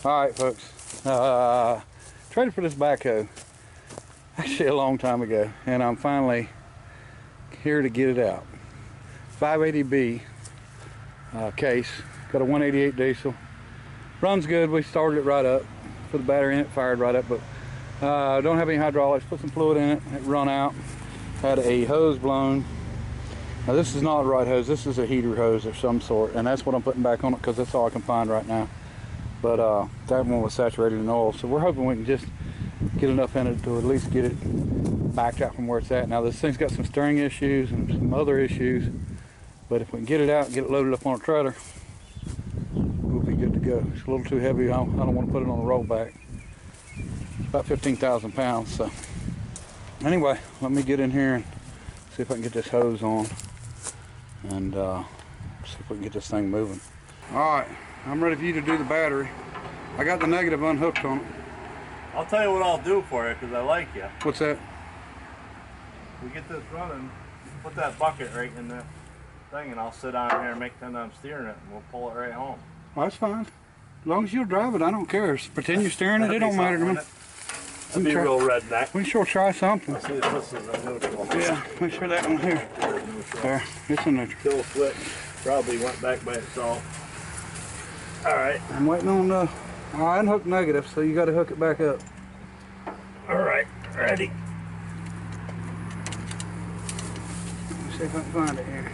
Alright folks, traded for this backhoe actually a long time ago, and I'm finally here to get it out. 580B case, got a 188 diesel, runs good. We started it right up, put the battery in it, fired right up, but don't have any hydraulics. Put some fluid in it, it run out. Had a hose blown. Now this is not the right hose, this is a heater hose of some sort, and that's what I'm putting back on it because that's all I can find right now. But that one was saturated in oil, so we're hoping we can just get enough in it to at least get it backed out from where it's at. Now this thing's got some steering issues and some other issues, but if we can get it out and get it loaded up on a trailer, we'll be good to go. It's a little too heavy. I don't want to put it on a rollback. It's about 15,000 pounds. So anyway, let me get in here and see if I can get this hose on and see if we can get this thing moving. All right, I'm ready for you to do the battery. I got the negative unhooked on it. I'll tell you what I'll do for you because I like you. What's that? We get this running, put that bucket right in the thing, and I'll sit down here and make pretend I'm steering it, and we'll pull it right home. Well, that's fine. As long as you'll drive it, I don't care. Pretend you're steering it, it don't matter to me. That'd be real redneck. We can sure try something. See if this is a neutral. Yeah, make sure that one here. There, it's a neutral. Kill switch probably went back by itself. Alright. I'm waiting on the... I unhooked negative, so you got to hook it back up. Alright, ready. Let me see if I can find it here.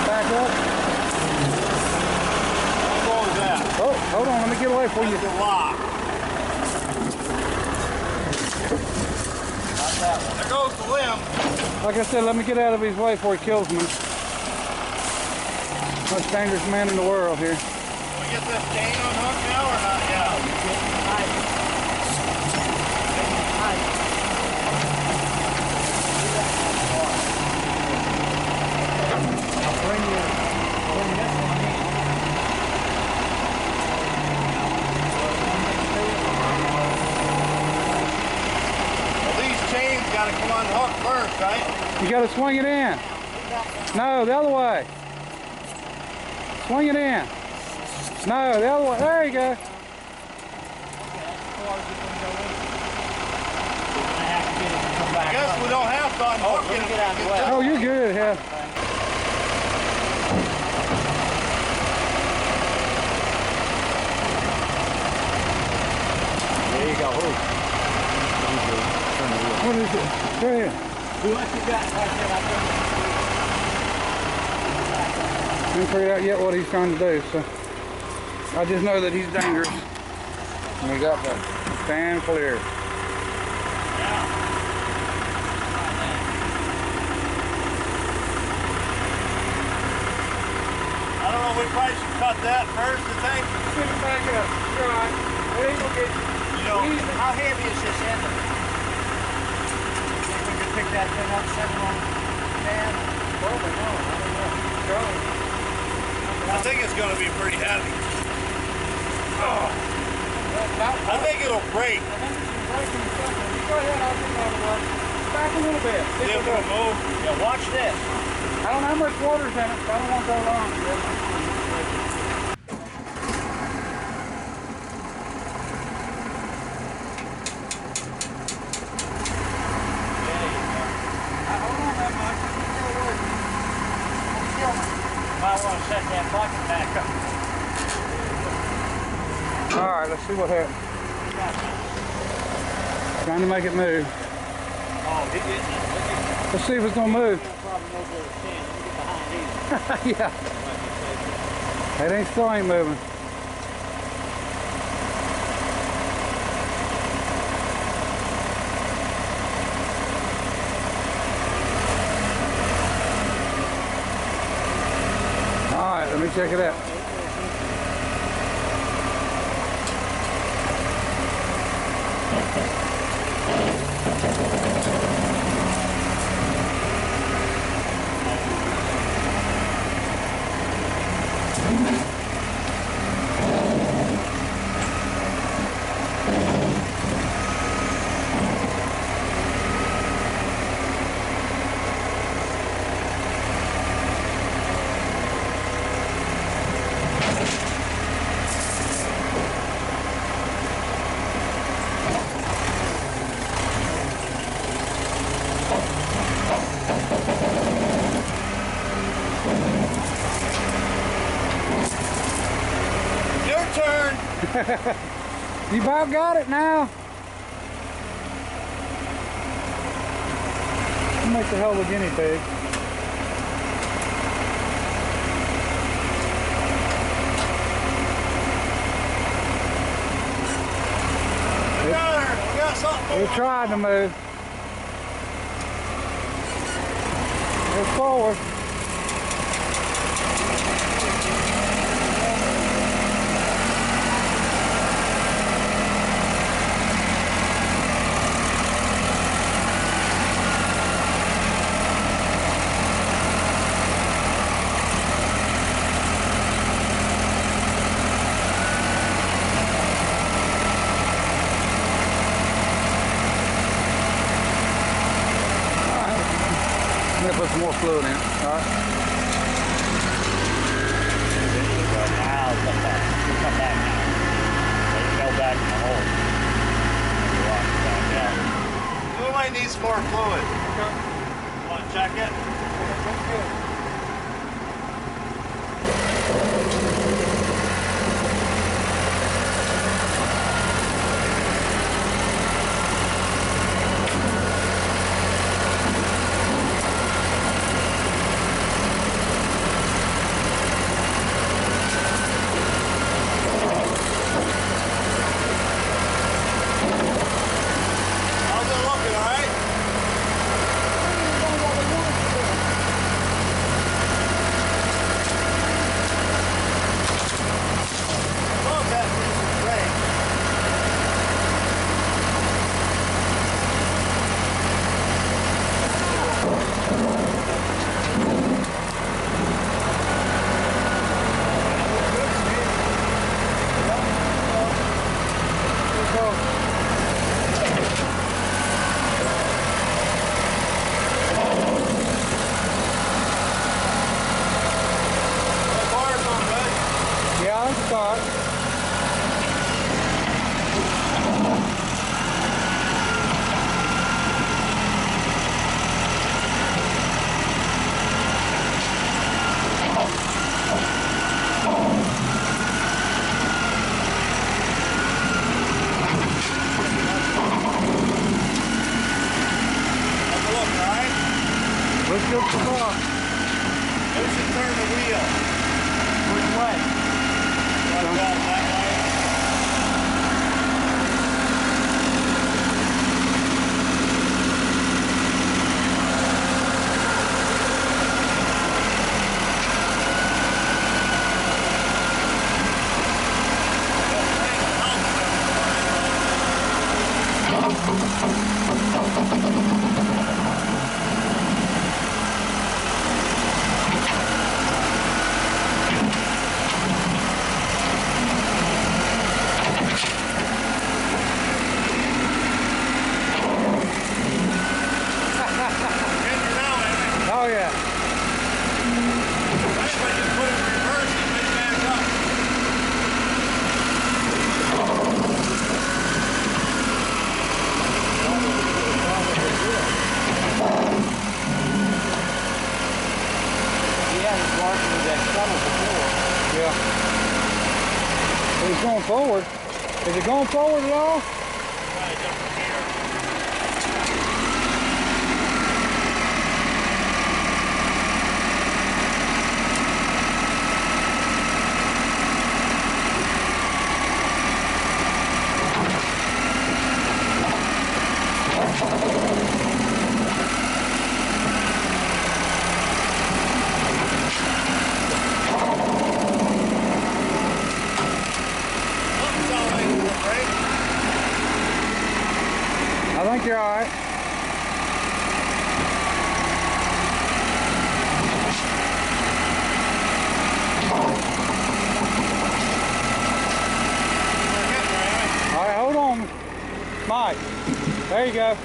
Back up. What was that? Oh, hold on, let me get away for you. It's a lock. Not that one. There goes the limb. Like I said, let me get out of his way before he kills me. Most dangerous man in the world here. We get this chain unhooked now or not yet? I'll bring this one in. Well, these chains got to come unhooked first, right? You got to swing it in. No, the other way. Swing it in. No, the other way. There you go. I guess we don't have to unhook it. Oh, you're good, yeah. There you go. What is it? Go ahead. What you got right there? I haven't figured out yet what he's trying to do, so I just know that he's dangerous. And we got the stand clear. I don't know, we probably should cut that first, I think. Put it back up. You're all right. It ain't gonna get You know, How heavy is this end of it? Think we could pick that thing up, set it on stand? probably not. I don't know. Charlie. I think it's going to be pretty heavy. Oh, I think it'll break. I think it's breaking something. You go ahead, I'll get out of the way. Back a little bit. See if it'll move. Yeah, watch this. I don't know how much water's in it, so I don't want to go long. Might want to set that bucket back up. Alright, let's see what happens. Trying to make it move. Oh, it is. Let's see if it's going to move. Probably no good at 10. Let me get behind these. Yeah. It ain't still ain't moving. Alright, let me check it out. turn. You about got it now. You make the hell of a guinea pig. We got something. It tried to move. It's forward. I'm gonna put some more fluid in. All right. Now, come back. You come back now. Let it go back in the hole. Walk back out. We might need some more fluid. Want to check it? How's it looking, all right? Well, that is great. The car's on good. Yeah, let's start. How's it look, all right? Let's get the car. We should turn the wheel. Which way? Like that way. Oh yeah. Yeah, he's working with that shuttle before. Yeah. It's going forward. Is it going forward at all? I think you're all right. All right, hold on, Mike. There you go.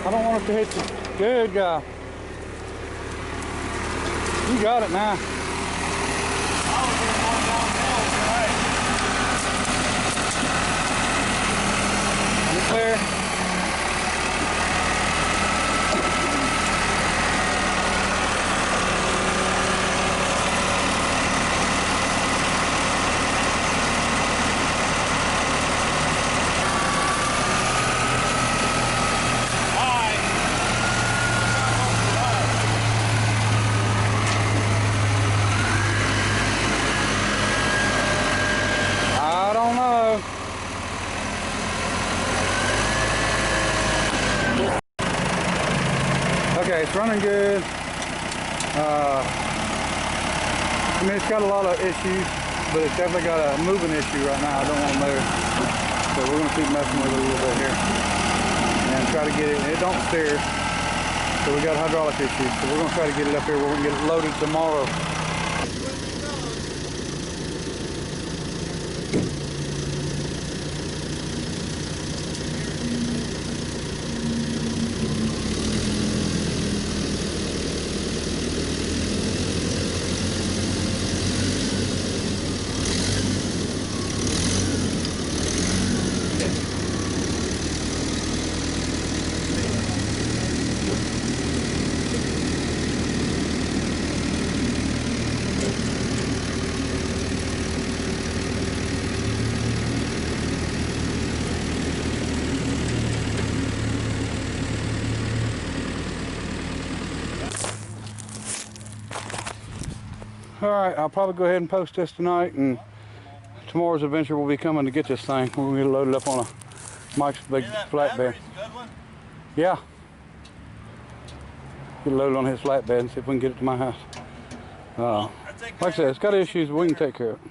I don't want it to hit you. Good guy. You got it now. You clear? running good. I mean, it's got a lot of issues, but it's definitely got a moving issue right now. I don't want to move. So we're going to keep messing with it a little bit here and try to get it. It don't steer. So we got hydraulic issues. So we're going to try to get it up here where we can get it loaded tomorrow. All right, I'll probably go ahead and post this tonight, and tomorrow's adventure will be coming to get this thing. We're gonna get it loaded up on a Mike's big flatbed. Yeah. Get it loaded on his flatbed and see if we can get it to my house. Like I said, it's got issues, but we can take care of it.